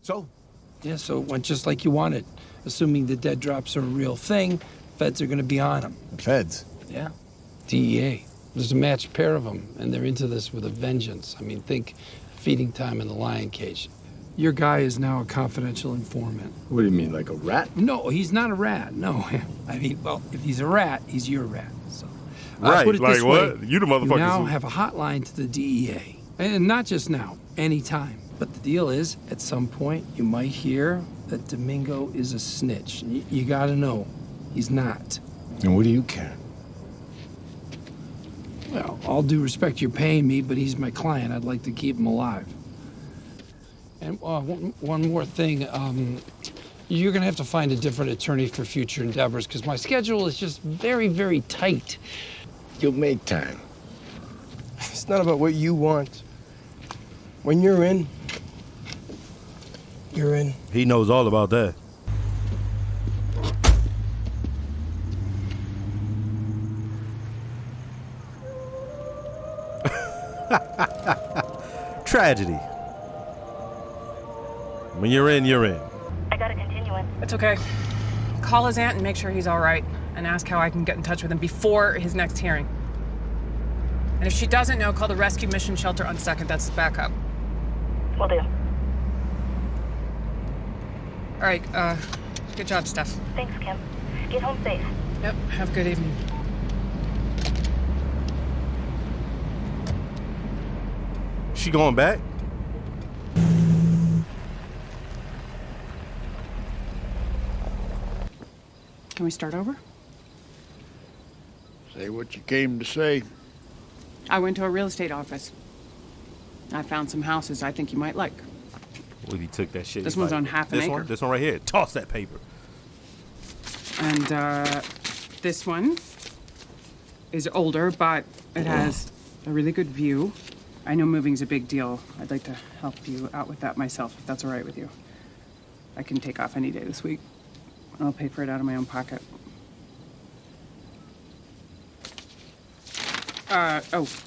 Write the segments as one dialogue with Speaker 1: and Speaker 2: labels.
Speaker 1: So?
Speaker 2: Yeah, so it went just like you wanted. Assuming the dead drops are a real thing, feds are gonna be on them.
Speaker 1: The feds?
Speaker 2: Yeah. DEA. There's a matched pair of them, and they're into this with a vengeance. I mean, think feeding time in the lion cage. Your guy is now a confidential informant.
Speaker 1: What do you mean, like a rat?
Speaker 2: No, he's not a rat, no. I mean, well, if he's a rat, he's your rat, so.
Speaker 3: Right,
Speaker 2: Put it
Speaker 3: like
Speaker 2: this
Speaker 3: what?
Speaker 2: way,
Speaker 3: You the motherfuckers.
Speaker 2: You now have a hotline to the DEA. And not just now, anytime. But the deal is, at some point, you might hear that Domingo is a snitch. You gotta know, he's not.
Speaker 1: And what do you care?
Speaker 2: Well, all due respect, you're paying me, but he's my client. I'd like to keep him alive. And one more thing. You're gonna have to find a different attorney for future endeavors, because my schedule is just very, very tight.
Speaker 1: You'll make time.
Speaker 4: It's not about what you want. When you're in, you're in.
Speaker 3: He knows all about that. Tragedy. When you're in, you're in.
Speaker 5: I got a continuance.
Speaker 6: It's okay. Call his aunt and make sure he's all right, and ask how I can get in touch with him before his next hearing. And if she doesn't know, call the rescue mission shelter on 2nd. That's his backup.
Speaker 5: Will do.
Speaker 6: All right, good job, Steph.
Speaker 5: Thanks, Kim. Get home safe.
Speaker 6: Yep, have a good evening.
Speaker 3: She going back?
Speaker 6: Can we start over?
Speaker 7: Say what you came to say.
Speaker 6: I went to a real estate office. I found some houses I think you might like.
Speaker 3: Well, he took that shit.
Speaker 6: This
Speaker 3: He's
Speaker 6: one's
Speaker 3: like,
Speaker 6: on half an acre.
Speaker 3: This one right here. Toss that paper.
Speaker 6: And this one is older, but it has a really good view. I know moving's a big deal. I'd like to help you out with that myself, if that's all right with you. I can take off any day this week. I'll pay for it out of my own pocket.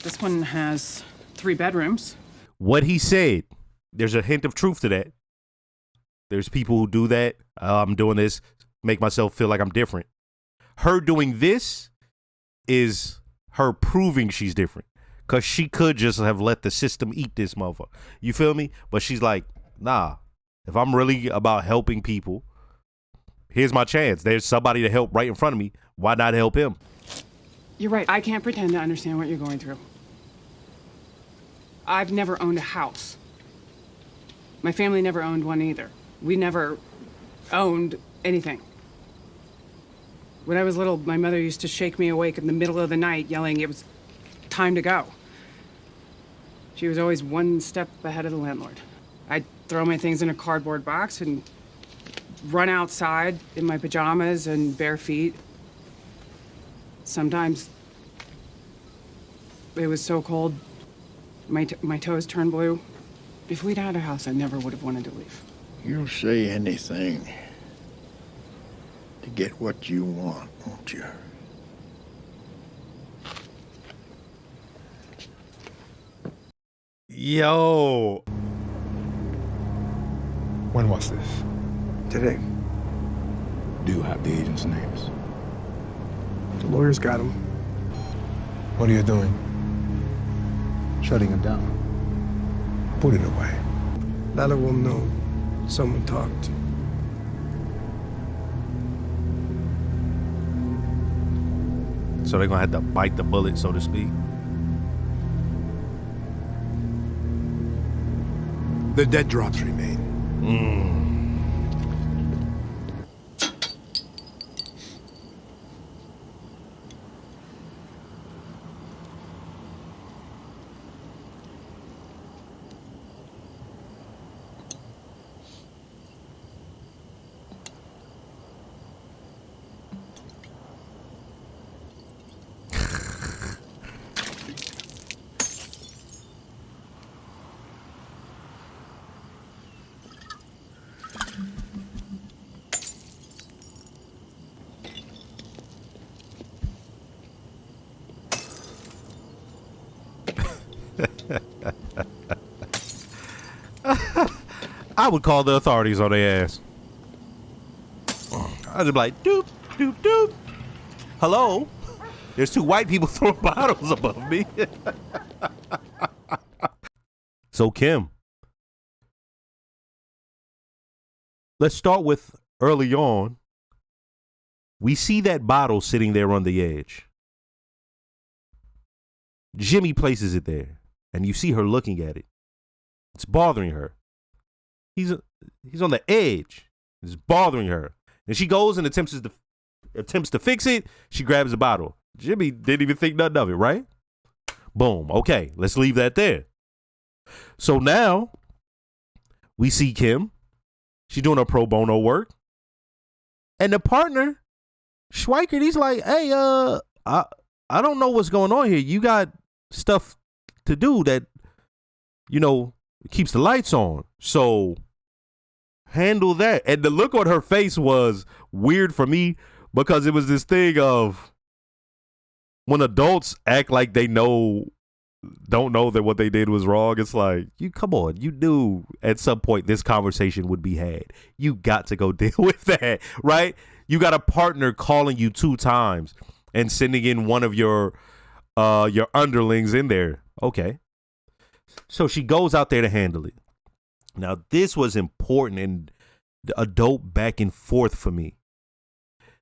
Speaker 6: This one has 3 bedrooms.
Speaker 3: What he said, there's a hint of truth to that. There's people who do that. I'm doing this, make myself feel like I'm different. Her doing this is her proving she's different. Because she could just have let the system eat this motherfucker. You feel me? But she's like, nah, if I'm really about helping people, here's my chance. There's somebody to help right in front of me. Why not help him?
Speaker 6: You're right. I can't pretend to understand what you're going through. I've never owned a house. My family never owned one either. We never owned anything. When I was little, my mother used to shake me awake in the middle of the night, yelling it was time to go. She was always one step ahead of the landlord. I'd throw my things in a cardboard box and run outside in my pajamas and bare feet. Sometimes it was so cold, my toes turned blue. If we'd had a house, I never would have wanted to leave.
Speaker 7: You'll say anything to get what you want, won't you?
Speaker 3: Yo.
Speaker 1: When was this?
Speaker 4: Today.
Speaker 1: Do you have the agents' names?
Speaker 4: The lawyers got him.
Speaker 1: What are you doing?
Speaker 8: Shutting him down.
Speaker 1: Put it away.
Speaker 4: Lala will know someone talked.
Speaker 3: So they're going to have to bite the bullet, so to speak.
Speaker 1: The dead drops remain.
Speaker 3: I would call the authorities on their ass. I'd just be like, doop, doop, doop. Hello? There's 2 white people throwing bottles above me. So, Kim, let's start with early on. We see that bottle sitting there on the edge. Jimmy places it there, and you see her looking at it. It's bothering her. He's on the edge. It's bothering her. And she goes and attempts to fix it. She grabs the bottle. Jimmy didn't even think nothing of it, right? Boom. Okay, let's leave that there. So now we see Kim. She's doing her pro bono work. And the partner, Schweikert, he's like, hey, I don't know what's going on here. You got stuff to do that, keeps the lights on. So handle that. And the look on her face was weird for me because it was this thing of when adults act like they don't know that what they did was wrong. It's like, come on, you knew at some point this conversation would be had. You got to go deal with that, right? You got a partner calling you 2 times and sending in one of your underlings in there. Okay. So she goes out there to handle it. Now, this was important and a dope back and forth for me.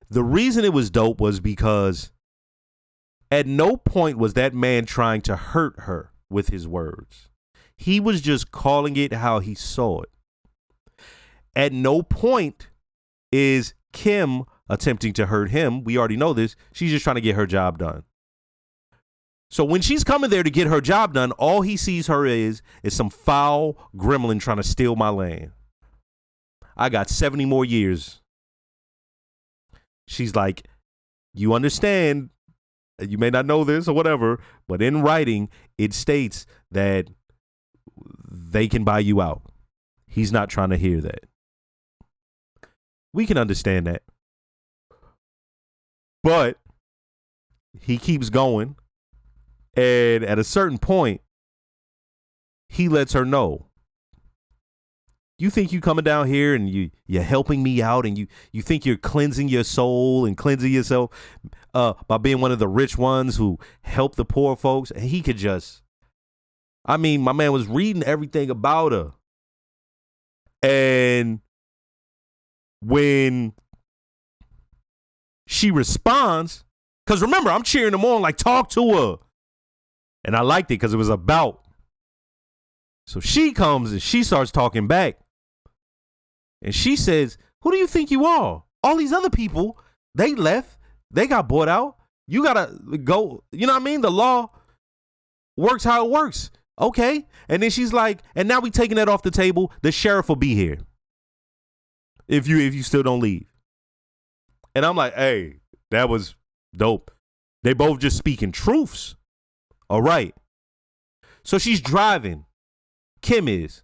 Speaker 3: The reason it was dope was because at no point was that man trying to hurt her with his words. He was just calling it how he saw it. At no point is Kim attempting to hurt him. We already know this. She's just trying to get her job done. So when she's coming there to get her job done, all he sees her is some foul gremlin trying to steal my land. I got 70 more years. She's like, you understand, you may not know this or whatever, but in writing, it states that they can buy you out. He's not trying to hear that. We can understand that. But he keeps going. And at a certain point, he lets her know, you think you coming down here and you're helping me out and you think you're cleansing your soul and cleansing yourself by being one of the rich ones who help the poor folks. And he could my man was reading everything about her. And when she responds, because remember, I'm cheering him on, like, talk to her. And I liked it because it was about. So she comes and she starts talking back. And she says, who do you think you are? All these other people, they left. They got bought out. You got to go. You know what I mean? The law works how it works. Okay. And then she's like, and now we taking that off the table. The sheriff will be here if you still don't leave. And I'm like, hey, that was dope. They both just speaking truths. All right. So she's driving. Kim is.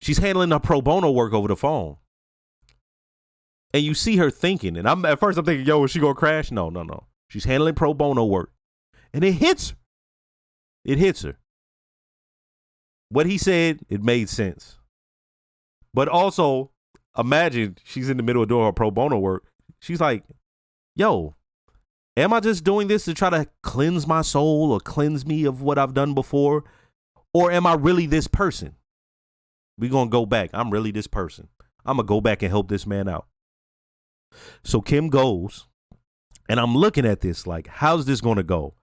Speaker 3: She's handling her pro bono work over the phone. And you see her thinking. And at first I'm thinking, yo, is she going to crash? No. She's handling pro bono work. And it hits her. It hits her. What he said, it made sense. But also, imagine she's in the middle of doing her pro bono work. She's like, yo, am I just doing this to try to cleanse my soul or cleanse me of what I've done before? Or am I really this person? We're going to go back. I'm really this person. I'm going to go back and help this man out. So Kim goes, and I'm looking at this like, how's this going to go?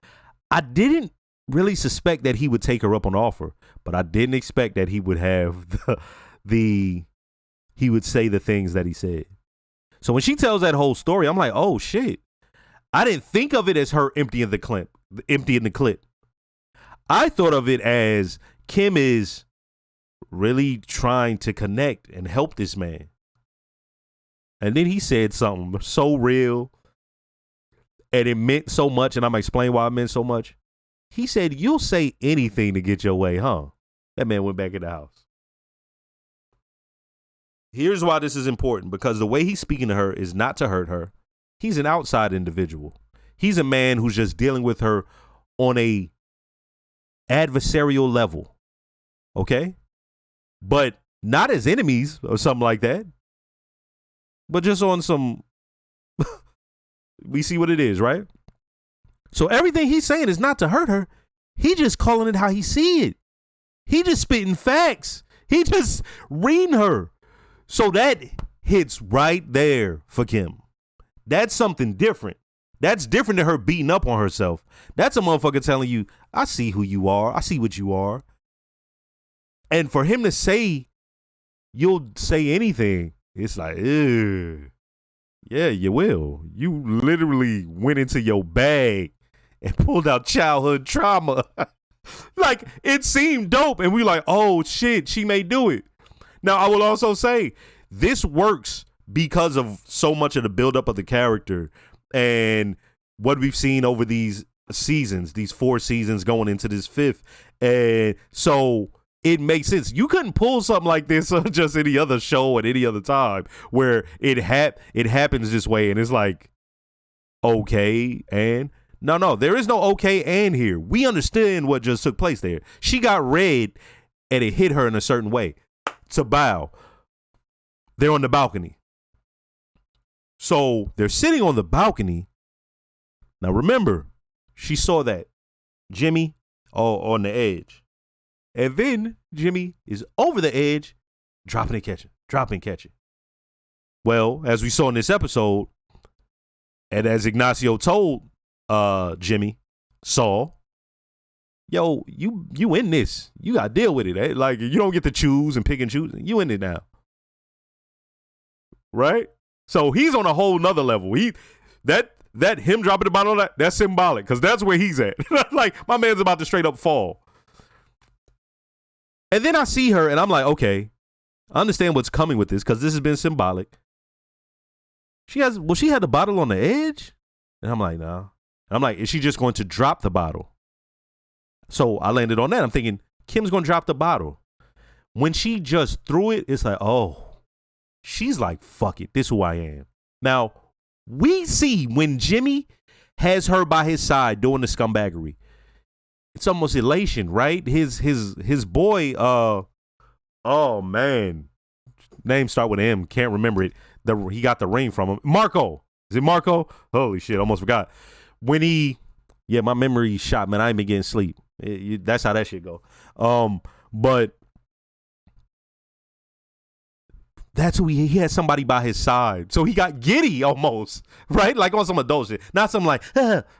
Speaker 3: I didn't really suspect that he would take her up on offer, but I didn't expect that he would have he would say the things that he said. So when she tells that whole story, I'm like, oh, shit. I didn't think of it as her emptying the clip. I thought of it as Kim is really trying to connect and help this man. And then he said something so real and it meant so much. And I'm going to explain why it meant so much. He said, you'll say anything to get your way, huh? That man went back in the house. Here's why this is important, because the way he's speaking to her is not to hurt her. He's an outside individual. He's a man who's just dealing with her on a adversarial level. Okay? But not as enemies or something like that, but just on some, we see what it is, right? So everything he's saying is not to hurt her. He just calling it how he see it. He just spitting facts. He just reading her. So that hits right there for Kim. That's something different. That's different than her beating up on herself. That's a motherfucker telling you, I see who you are. I see what you are. And for him to say, you'll say anything, it's like, ew. Yeah, you will. You literally went into your bag and pulled out childhood trauma. Like, it seemed dope. And we like, oh, shit, she may do it. Now, I will also say, this works because of so much of the buildup of the character and what we've seen over these seasons, these 4 seasons going into this 5th. And so it makes sense. You couldn't pull something like this on just any other show at any other time where it happens this way. And it's like, okay, and no, there is no okay and here. We understand what just took place there. She got red and it hit her in a certain way. To bow. They're on the balcony. So they're sitting on the balcony. Now remember, she saw that Jimmy on the edge. And then Jimmy is over the edge, dropping and catching. Well, as we saw in this episode, and as Ignacio told Jimmy, Saul, yo, you in this. You got to deal with it. Eh? Like, you don't get to choose and pick and choose. You in it now. Right? So he's on a whole nother level. That him dropping the bottle, that's symbolic because that's where he's at. Like, my man's about to straight up fall. And then I see her and I'm like, okay, I understand what's coming with this because this has been symbolic. She had the bottle on the edge? And I'm like, no. And I'm like, is she just going to drop the bottle? So I landed on that. I'm thinking, Kim's going to drop the bottle. When she just threw it, it's like, oh, she's like, fuck it. This is who I am. Now, we see when Jimmy has her by his side doing the scumbaggery, it's almost elation, right? His boy, oh man, name start with M. Can't remember it. He got the ring from him. Marco. Is it Marco? Holy shit, almost forgot. When my memory shot, man. I ain't been getting sleep. That's how that shit go. But that's who he had somebody by his side. So he got giddy almost, right? Like on some adult shit. Not something like,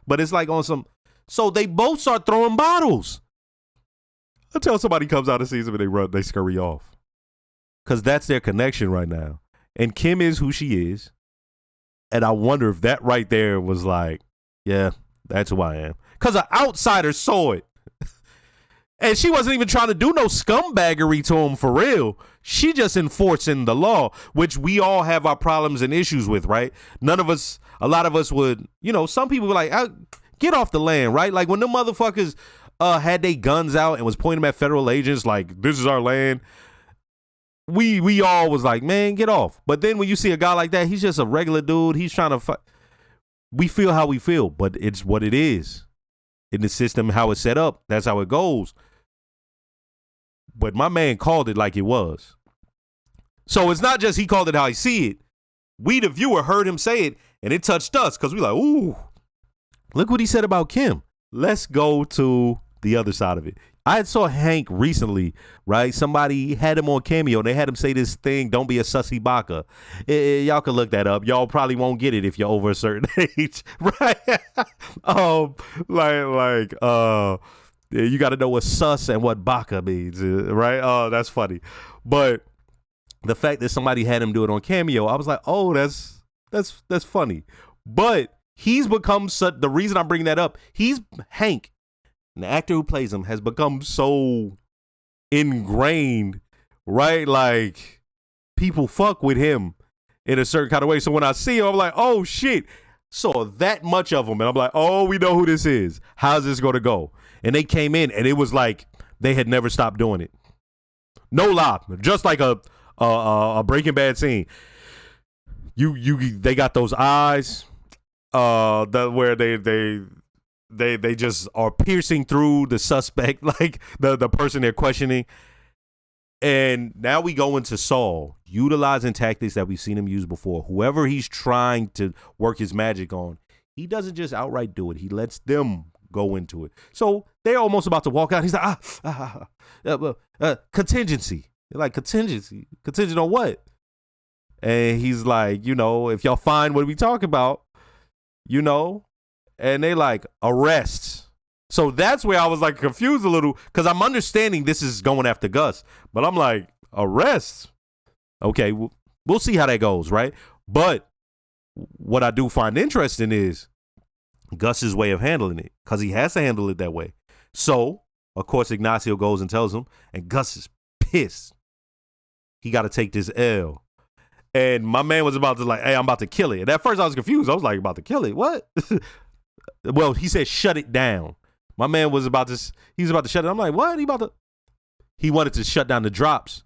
Speaker 3: but it's like on some. So they both start throwing bottles until somebody comes out and sees them and they scurry off. Because that's their connection right now. And Kim is who she is. And I wonder if that right there was like, yeah, that's who I am. Because an outsider saw it. And she wasn't even trying to do no scumbaggery to him for real. She just enforcing the law, which we all have our problems and issues with, right? A lot of us would, some people were like, get off the land, right? Like when the motherfuckers had their guns out and was pointing them at federal agents like, this is our land. We all was like, man, get off. But then when you see a guy like that, he's just a regular dude. He's trying to fight. We feel how we feel, but it's what it is. In the system, how it's set up, that's how it goes. But my man called it like it was. So it's not just he called it how he see it. We, the viewer, heard him say it, and it touched us because we like, ooh, look what he said about Kim. Let's go to the other side of it. I saw Hank recently, right? Somebody had him on Cameo, and they had him say this thing, don't be a sussy baka. Y'all can look that up. Y'all probably won't get it if you're over a certain age, right? You got to know what sus and what baka means, right? That's funny. But the fact that somebody had him do it on Cameo, I was like, oh, that's funny. But he's become the reason I'm bringing that up, Hank, and the actor who plays him, has become so ingrained, right? Like, people fuck with him in a certain kind of way. So when I see him, I'm like, oh, shit. Saw that much of him. And I'm like, oh, we know who this is. How's this going to go? And they came in, and it was like they had never stopped doing it. No lie. Just like a Breaking Bad scene. They got those eyes where they just are piercing through the suspect, like the person they're questioning. And now we go into Saul, utilizing tactics that we've seen him use before. Whoever he's trying to work his magic on, he doesn't just outright do it. He lets them go into it. So they're almost about to walk out. He's like, contingency. They're like, contingency? Contingent on what? And he's like, if y'all find what we talk about, and they like, arrests. So that's where I was like confused a little, because I'm understanding this is going after Gus, but I'm like, arrests? Okay, we'll see how that goes, right? But what I do find interesting is Gus's way of handling it, because he has to handle it that way. So, of course, Ignacio goes and tells him, and Gus is pissed. He got to take this L. And my man was about to like, hey, I'm about to kill it. And at first I was confused. I was like, about to kill it? What? Well, he said, shut it down. My man was about to shut it. I'm like, what? He wanted to shut down the drops.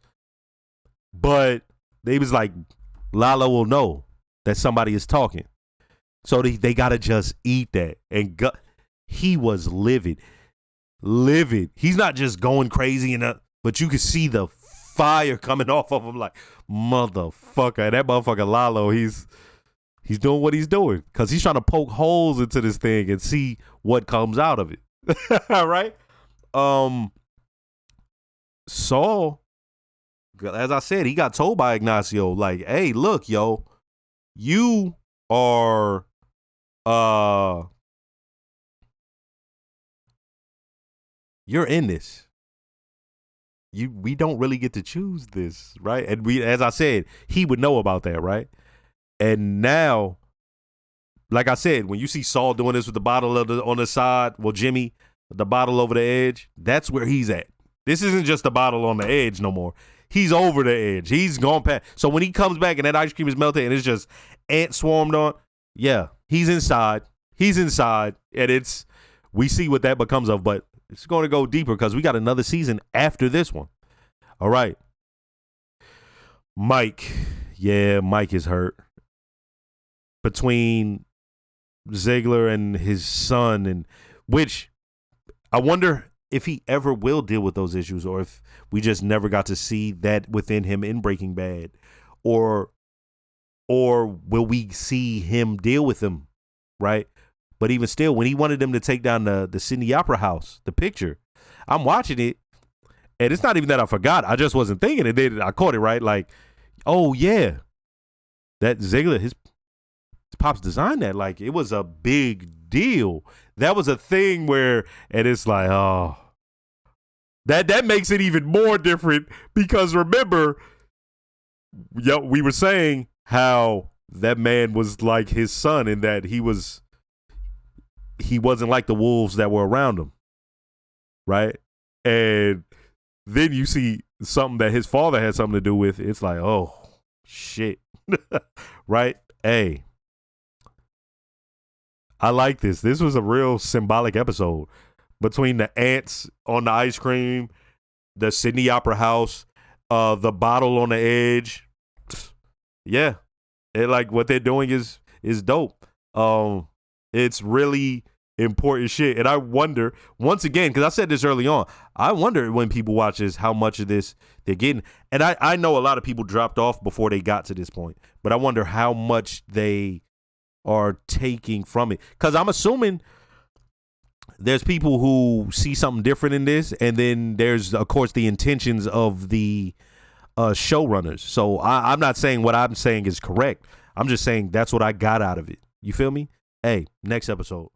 Speaker 3: But they was like, Lalo will know that somebody is talking. So they got to just eat that. And he was livid. Livid. He's not just going crazy, but you can see the fire coming off of him like, motherfucker. And that motherfucker Lalo, he's doing what he's doing because he's trying to poke holes into this thing and see what comes out of it. All right. Saul, as I said, he got told by Ignacio, like, hey, look, yo, you are you're in this. We don't really get to choose this, right? And as I said, he would know about that, right? And now, like I said, when you see Saul doing this with the bottle on the side, well, Jimmy, the bottle over the edge, that's where he's at. This isn't just the bottle on the edge no more. He's over the edge. He's gone past. So when he comes back and that ice cream is melted and it's just ant swarmed on, yeah, he's inside. He's inside. And we see what that becomes of, but it's going to go deeper because we got another season after this one. All right. Mike. Yeah, Mike is hurt. Between Ziegler and his son, and which I wonder if he ever will deal with those issues, or if we just never got to see that within him in Breaking Bad, or will we see him deal with them, right? But even still, when he wanted them to take down the Sydney Opera House, the picture, I'm watching it, and it's not even that I forgot. I just wasn't thinking it. I caught it, right? Like, oh yeah, that Ziegler, his pops designed that. Like, it was a big deal. That was a thing where, and it's like, oh, that makes it even more different because remember, we were saying how that man was like his son in that he wasn't like the wolves that were around him, right? And then you see something that his father had something to do with. It's like, oh shit, right? Hey, I like this. This was a real symbolic episode between the ants on the ice cream, the Sydney Opera House, the bottle on the edge. Yeah, like what they're doing is dope. It's really important shit. And I wonder, once again, because I said this early on, I wonder when people watch this, how much of this they're getting. And I know a lot of people dropped off before they got to this point, but I wonder how much they are taking from it. Because I'm assuming there's people who see something different in this, and then there's, of course, the intentions of the showrunners. So I'm not saying what I'm saying is correct. I'm just saying that's what I got out of it. You feel me? Hey, next episode.